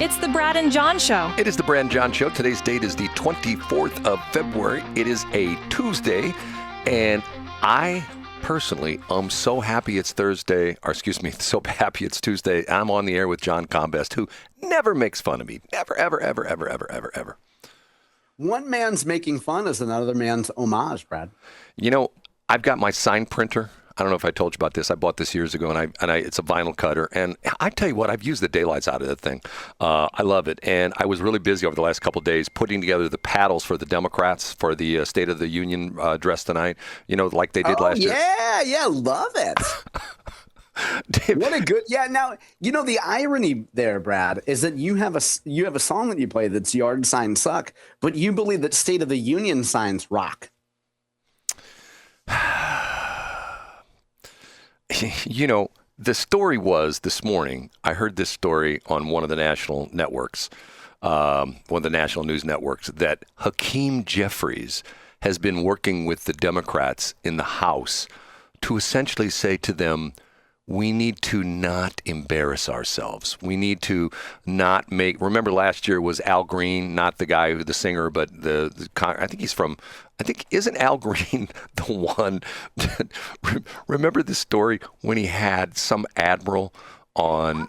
It's the Brad and John Show. It is the Brad and John Show. Today's date is the 24th of February. It is a Tuesday, and I personally am so happy it's Thursday, so happy it's Tuesday. I'm on the air with John Combest, who never makes fun of me. Never, ever, ever, ever, ever, ever, ever. One man's making fun is another man's homage, Brad. You know, I've got my sign printer. I don't know if I told you about this. I bought this years ago, and it's a vinyl cutter. And I tell you what, I've used the daylights out of that thing. I love it. And I was really busy over the last couple of days putting together the paddles for the Democrats for the State of the Union address tonight, you know, like they did last year. Yeah, love it. What a good, now, you know, the irony there, Brad, is that you have a song that you play that's yard signs suck, but you believe that State of the Union signs rock. You know, the story was this morning, I heard this story on one of the national networks, one of the national news networks, that Hakeem Jeffries has been working with the Democrats in the House to essentially say to them, we need to not embarrass ourselves. We need to not remember last year was Al Green, not the guy the singer, but I think isn't Al Green the one that, remember the story when he had some admiral in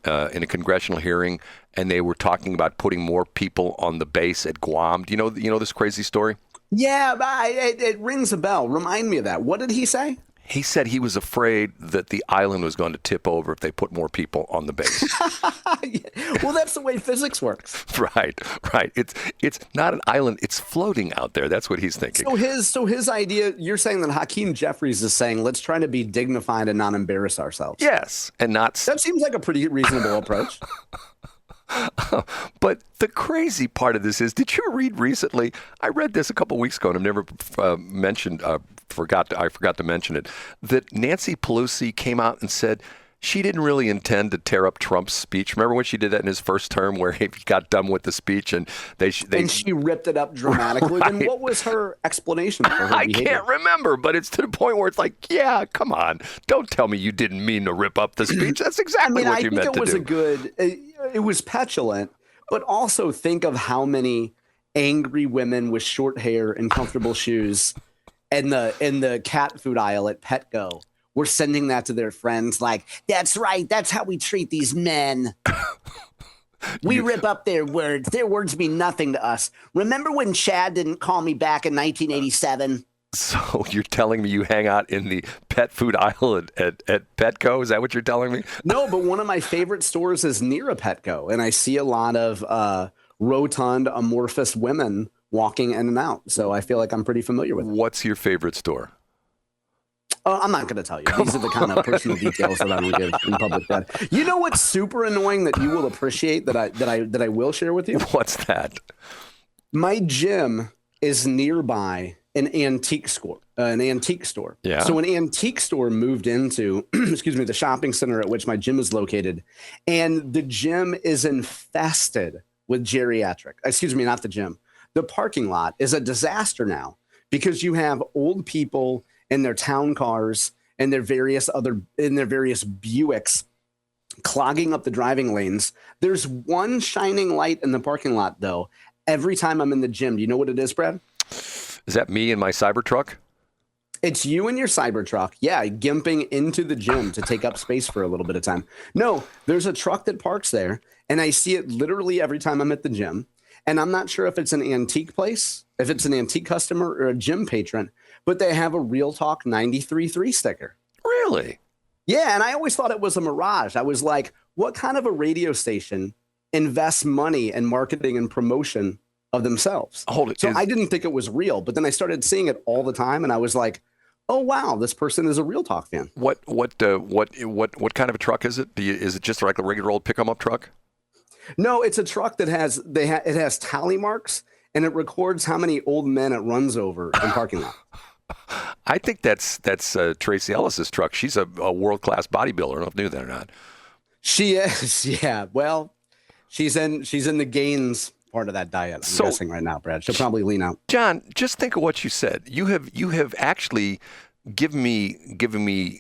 a congressional hearing and they were talking about putting more people on the base at Guam? Do you know this crazy story? Yeah, it rings a bell. Remind me of that. What did he say? He said he was afraid that the island was going to tip over if they put more people on the base. Well, that's the way physics works. Right. It's not an island; it's floating out there. That's what he's thinking. So his idea. You're saying that Hakeem Jeffries is saying, let's try to be dignified and not embarrass ourselves. Yes, and not. That seems like a pretty reasonable approach. But the crazy part of this is, did you read recently? I read this a couple of weeks ago, and I've never mentioned. I forgot to mention it. That Nancy Pelosi came out and said she didn't really intend to tear up Trump's speech. Remember when she did that in his first term, where he got done with the speech and she ripped it up dramatically. Right. Then what was her explanation for her behavior? I can't remember, but it's to the point where it's like, yeah, come on, don't tell me you didn't mean to rip up the speech. That's exactly what you meant to do. It was petulant, but also think of how many angry women with short hair and comfortable shoes in the cat food aisle at Petco were sending that to their friends like, that's right, that's how we treat these men. We rip up their words. Their words mean nothing to us. Remember when Chad didn't call me back in 1987? So you're telling me you hang out in the pet food aisle at Petco? Is that what you're telling me? No, but one of my favorite stores is near a Petco, and I see a lot of rotund, amorphous women walking in and out. So I feel like I'm pretty familiar with it. What's your favorite store? I'm not going to tell you. These are the kind of personal details that I don't give in public. Brad. You know what's super annoying that you will appreciate that I will share with you? What's that? My gym is nearby an antique store. Yeah. So an antique store moved into, the shopping center at which my gym is located, and the gym is infested with geriatric. Not the gym. The parking lot is a disaster now because you have old people in their town cars and their various Buicks clogging up the driving lanes. There's one shining light in the parking lot, though. Every time I'm in the gym, do you know what it is, Brad? Is that me and my Cybertruck? It's you and your Cybertruck, gimping into the gym to take up space for a little bit of time. No, there's a truck that parks there, and I see it literally every time I'm at the gym. And I'm not sure if it's an antique place, if it's an antique customer or a gym patron, but they have a Real Talk 93.3 sticker. Really? Yeah, and I always thought it was a mirage. I was like, what kind of a radio station invests money in marketing and promotion of themselves? I didn't think it was real, but then I started seeing it all the time, and I was like, oh wow, this person is a Real Talk fan. What kind of a truck is it? Is it just like a regular old pick-em-up truck? No, it's a truck that has tally marks, and it records how many old men it runs over in parking lot. I think that's Tracy Ellis's truck. She's a world-class bodybuilder. I don't know if you knew that or not. She is, yeah. Well, she's in the gains part of that diet. I'm guessing right now, Brad. She'll probably lean out. John, just think of what you said. You have actually given me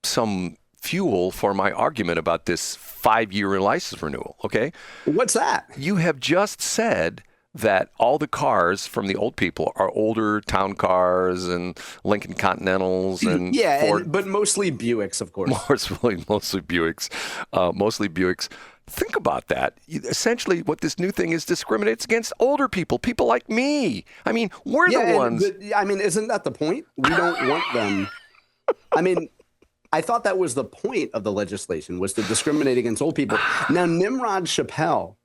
some fuel for my argument about this 5-year license renewal, okay? What's that? You have just said that all the cars from the old people are older town cars and Lincoln Continentals and Ford. But mostly Buicks, of course. Mostly Buicks. Mostly Buicks. Think about that. Essentially, what this new thing is discriminates against older people, people like me. I mean, we're the ones. Isn't that the point? We don't want them. I mean, I thought that was the point of the legislation, was to discriminate against old people. Now, Nimrod Chappelle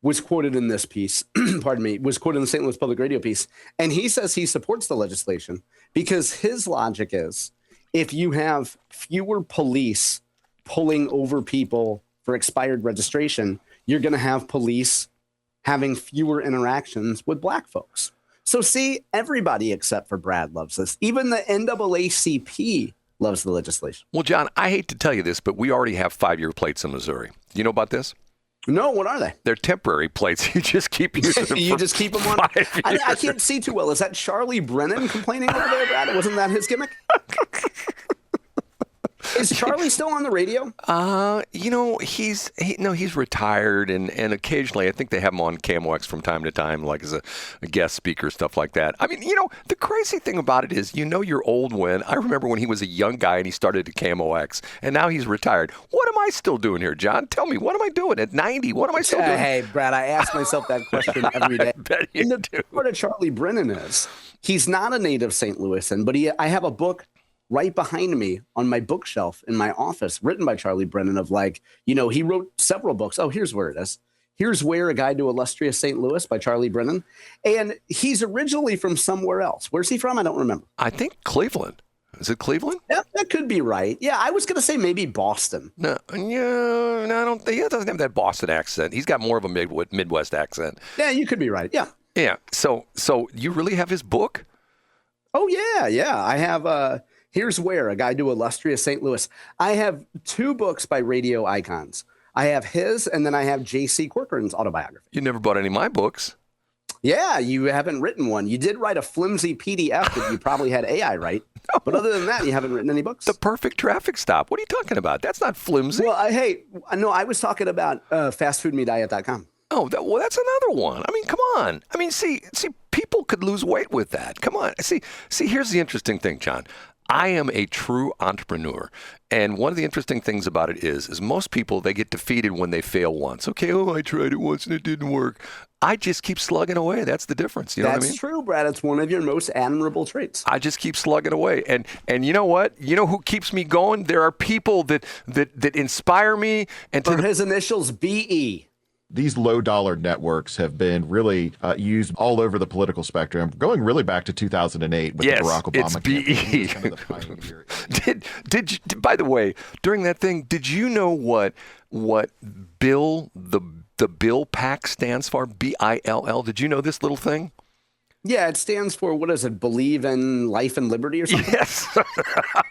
was quoted in this piece, was quoted in the St. Louis Public Radio piece, and he says he supports the legislation because his logic is if you have fewer police pulling over people for expired registration, you're going to have police having fewer interactions with black folks. So see, everybody except for Brad loves this. Even the NAACP loves the legislation. Well, John, I hate to tell you this, but we already have 5-year plates in Missouri. Do you know about this? No, what are they? They're temporary plates. You just keep using them. You just keep them on. I can't see too well. Is that Charlie Brennan complaining over there, Brad? Wasn't that his gimmick? Is Charlie still on the radio? He's retired, and occasionally I think they have him on KMOX from time to time, like as a guest speaker, stuff like that. I mean, the crazy thing about it is, you're old when I remember when he was a young guy and he started at KMOX, and now he's retired. What am I still doing here, John? Tell me, what am I doing at 90? What am I still doing? Hey, Brad, I ask myself that question every day. I bet you do. Part of Charlie Brennan is he's not a native St. Louisan, but I have a book right behind me on my bookshelf in my office, written by Charlie Brennan he wrote several books. Oh, here's where it is. Here's Where, A Guide to Illustrious St. Louis by Charlie Brennan. And he's originally from somewhere else. Where's he from? I don't remember. I think Cleveland. Is it Cleveland? Yeah, that could be right. Yeah, I was going to say maybe Boston. No, I don't think he doesn't have that Boston accent. He's got more of a Midwest accent. Yeah, you could be right. Yeah. Yeah. So you really have his book? Oh, yeah. I have Here's Where, A Guide to Illustrious St. Louis. I have 2 books by radio icons. I have his, and then I have J.C. Corcoran's autobiography. You never bought any of my books. Yeah, you haven't written one. You did write a flimsy PDF that you probably had AI write. No. But other than that, you haven't written any books. The Perfect Traffic Stop. What are you talking about? That's not flimsy. Well, I was talking about fastfoodmediet.com. Oh, that's another one. I mean, come on. I mean, see, people could lose weight with that. Come on. See, here's the interesting thing, John. I am a true entrepreneur. And one of the interesting things about it is most people, they get defeated when they fail once. Okay, I tried it once and it didn't work. I just keep slugging away. That's the difference. You know what I mean? That's true, Brad. It's one of your most admirable traits. I just keep slugging away. And you know what? You know who keeps me going? There are people that inspire me. And for his initials, BE. These low-dollar networks have been really used all over the political spectrum, going really back to 2008 with the Barack Obama campaign. Did by the way, during that thing, did you know what Bill the Bill PAC stands for? BILL. Did you know this little thing? Yeah, it stands for, what is it, Believe in Life and Liberty or something? Yes.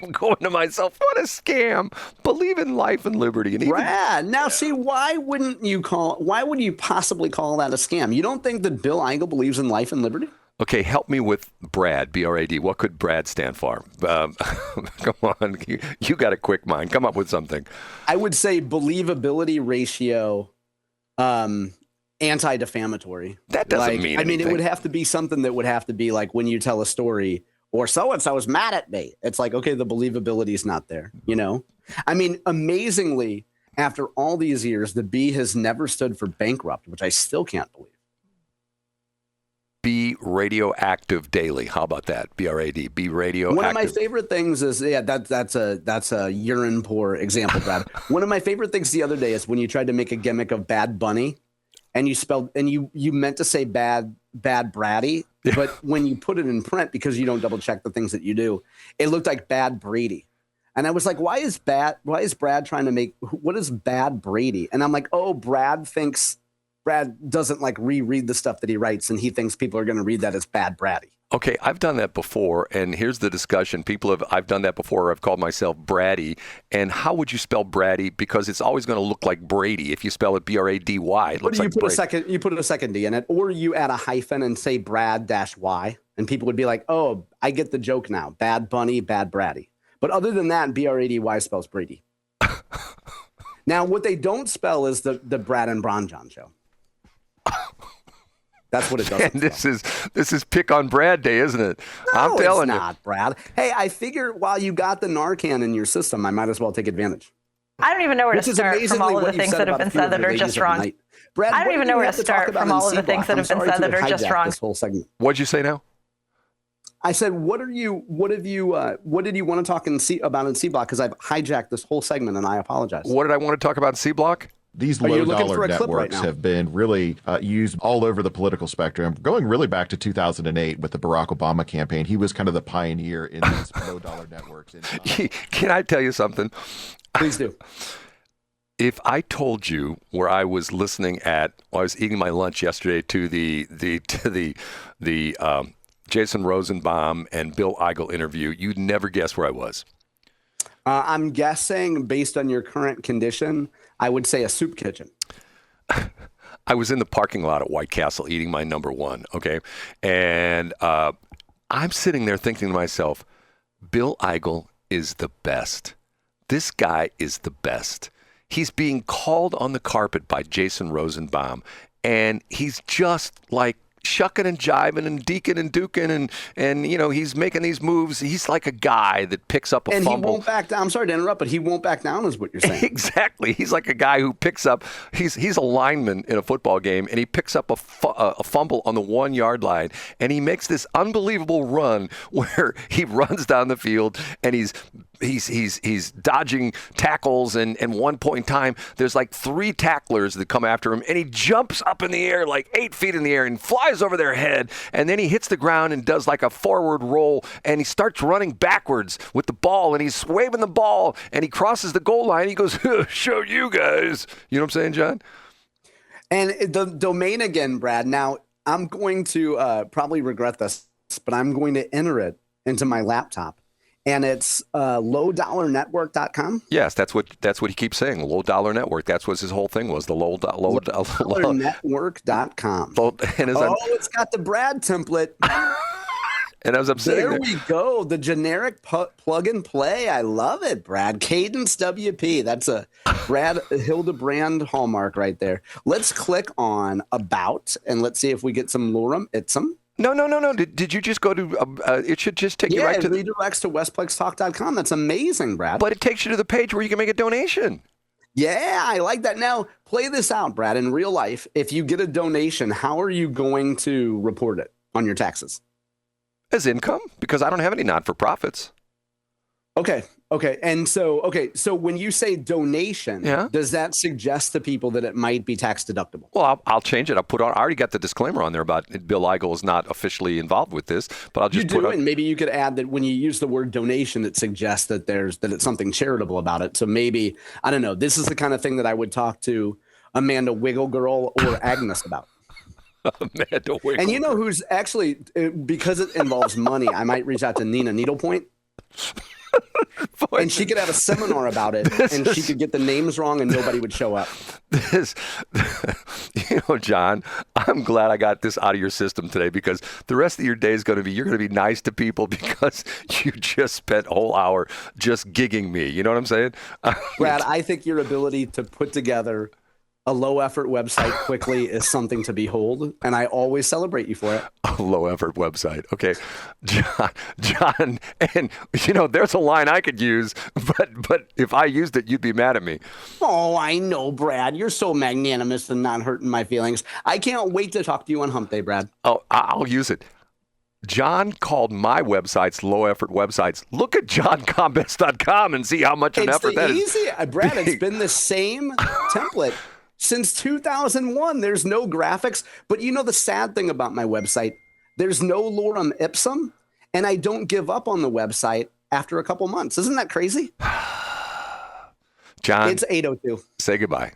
I'm going to myself, what a scam. Believe in life and liberty. And Brad, now see, why would you possibly call that a scam? You don't think that Bill Eigel believes in life and liberty? Okay, help me with Brad, B-R-A-D. What could Brad stand for? Come on, you got a quick mind. Come up with something. I would say believability ratio, anti-defamatory. That doesn't mean anything. It would have to be something that would have to be like when you tell a story or so-and-so is mad at me. It's like, okay, the believability is not there, I mean, amazingly, after all these years, the B has never stood for bankrupt, which I still can't believe. Be radioactive daily. How about that? B-R-A-D. Be radioactive. One of my favorite things is, that's a urine pour example, Brad. One of my favorite things the other day is when you tried to make a gimmick of Bad Bunny. And you meant to say bad Brady, but when you put it in print, because you don't double check the things that you do, it looked like Bad Brady. And I was like, why is Brad trying to make, what is Bad Brady? And I'm like, oh, Brad doesn't like reread the stuff that he writes, and he thinks people are going to read that as Bad Brady. Okay, I've done that before, and here's the discussion. I've done that before. I've called myself Brady, and how would you spell Brady? Because it's always going to look like Brady. If you spell it B-R-A-D-Y, it looks like Brady. You put a second D in it, or you add a hyphen and say Brad-Y, and people would be like, oh, I get the joke now. Bad Bunny, Bad Brady. But other than that, BRADY spells Brady. Now, what they don't spell is the Brad and Bron John show. That's what it does. And this is pick on Brad day, isn't it? No, I'm telling it's not, Brad. Hey, I figure while you got the Narcan in your system, I might as well take advantage. I don't even know where to start from all of the things that have been said that are just wrong. Brad, I don't even know where to start from all of the things that have been said that are just wrong. This whole segment. What'd you say now? I said, what did you want to talk about in C Block? Because I've hijacked this whole segment, and I apologize. What did I want to talk about in C Block? These low-dollar networks have been really used all over the political spectrum, going really back to 2008 with the Barack Obama campaign. He was kind of the pioneer in these low-dollar networks. Can I tell you something? Please do. If I told you where I was listening I was eating my lunch yesterday to the Jason Rosenbaum and Bill Eigel interview, you'd never guess where I was. I'm guessing, based on your current condition, I would say a soup kitchen. I was in the parking lot at White Castle eating my number one, okay? And I'm sitting there thinking to myself, Bill Eigel is the best. This guy is the best. He's being called on the carpet by Jason Rosenbaum, and he's just like shucking and jiving and deaking and duking and he's making these moves. He's like a guy that picks up a fumble. And he won't back down. I'm sorry to interrupt, but he won't back down is what you're saying. Exactly. He's like a guy who picks up, he's a lineman in a football game, and he picks up a fumble on the 1 yard line, and he makes this unbelievable run where he runs down the field and he's dodging tackles, and at one point in time, there's like 3 tacklers that come after him, and he jumps up in the air like 8 feet in the air and flies over their head, and then he hits the ground and does like a forward roll, and he starts running backwards with the ball, and he's waving the ball, and he crosses the goal line. He goes, show you guys. You know what I'm saying, John? And the domain again, Brad. Now, I'm going to probably regret this, but I'm going to enter it into my laptop. And it's lowdollarnetwork.com. Yes, that's what he keeps saying. Low dollar network. That's what his whole thing was. The lowdollarnetwork.com. It's got the Brad template. And as I'm saying, there we go. The generic plug and play. I love it, Brad. Kadence WP. That's a Brad Hildebrand hallmark right there. Let's click on About and let's see if we get some lorem ipsum. No. Did you just go to, it should just take you right to redirects to westplextalk.com. That's amazing, Brad. But it takes you to the page where you can make a donation. Yeah, I like that. Now, play this out, Brad. In real life, if you get a donation, how are you going to report it on your taxes? As income, because I don't have any not-for-profits. Okay. And so when you say donation, does that suggest to people that it might be tax deductible? Well, I'll change it. I already got the disclaimer on there about Bill Eigel is not officially involved with this, but I'll just and maybe you could add that when you use the word donation, it suggests that it's something charitable about it. So maybe, I don't know, this is the kind of thing that I would talk to Amanda Wiggle Girl or Agnes about. Amanda Wiggle. And you know who's actually, because it involves money, I might reach out to Nina Needlepoint. And she could have a seminar about it, and she could get the names wrong, and nobody would show up. John, I'm glad I got this out of your system today, because the rest of your day is going to be, you're going to be nice to people because you just spent a whole hour just gigging me. You know what I'm saying? Brad, I think your ability to put together a low-effort website quickly is something to behold, and I always celebrate you for it. A low-effort website. Okay. John, and, there's a line I could use, but if I used it, you'd be mad at me. Oh, I know, Brad. You're so magnanimous and not hurting my feelings. I can't wait to talk to you on Hump Day, Brad. Oh, I'll use it. John called my websites low-effort websites. Look at johncombest.com and see how much an effort that is. Brad, it's been the same template since 2001. There's no graphics. But the sad thing about my website, there's no lorem ipsum, and I don't give up on the website after a couple months. Isn't that crazy? John, it's 8:02. Say goodbye.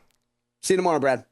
See you tomorrow, Brad.